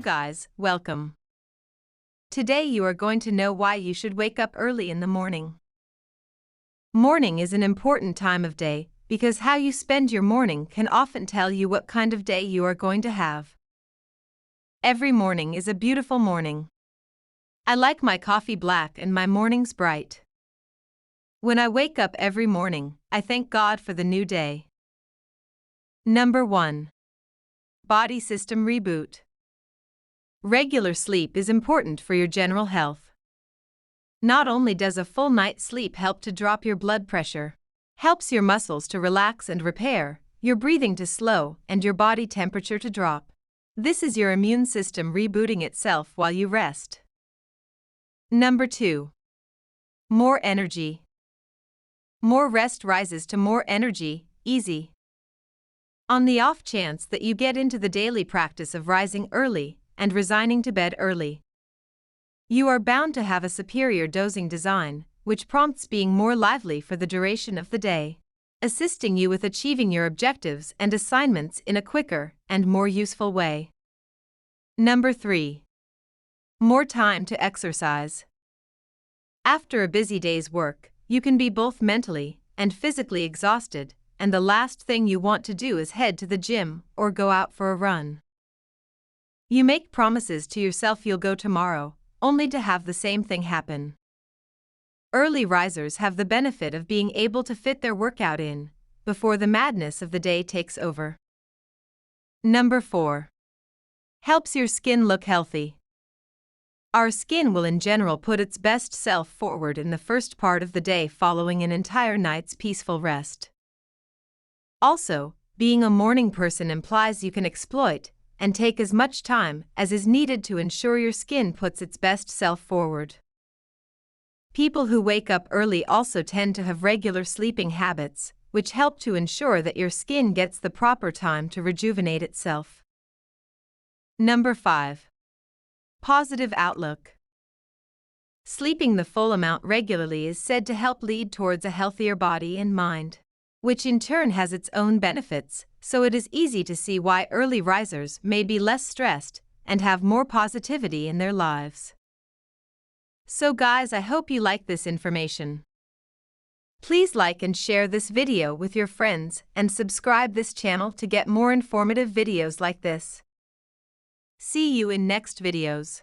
guys, welcome. Today you are going to know why you should wake up early in the morning. Morning is an important time of day because how you spend your morning can often tell you what kind of day you are going to have. Every morning is a beautiful morning. I like my coffee black and my mornings bright. When I wake up every morning, I thank God for the new day. Number 1. Body System Reboot. Regular sleep is important for your general health. Not only does a full night's sleep help to drop your blood pressure, helps your muscles to relax and repair, your breathing to slow, and your body temperature to drop. This is your immune system rebooting itself while you rest. Number 2. More energy. More rest rises to more energy, easy. On the off chance that you get into the daily practice of rising early and resigning to bed early, you are bound to have a superior dozing design, which prompts being more lively for the duration of the day, assisting you with achieving your objectives and assignments in a quicker and more useful way. Number 3. More time to exercise. After a busy day's work, you can be both mentally and physically exhausted, and the last thing you want to do is head to the gym or go out for a run. You make promises to yourself you'll go tomorrow, only to have the same thing happen. Early risers have the benefit of being able to fit their workout in before the madness of the day takes over. Number 4. Helps your skin look healthy. Our skin will in general put its best self forward in the first part of the day following an entire night's peaceful rest. Also, being a morning person implies you can exploit and take as much time as is needed to ensure your skin puts its best self forward. People who wake up early also tend to have regular sleeping habits, which help to ensure that your skin gets the proper time to rejuvenate itself. Number 5. Positive outlook. Sleeping the full amount regularly is said to help lead towards a healthier body and mind, which in turn has its own benefits, so it is easy to see why early risers may be less stressed and have more positivity in their lives. So guys, I hope you like this information. Please like and share this video with your friends and subscribe this channel to get more informative videos like this. See you in next videos.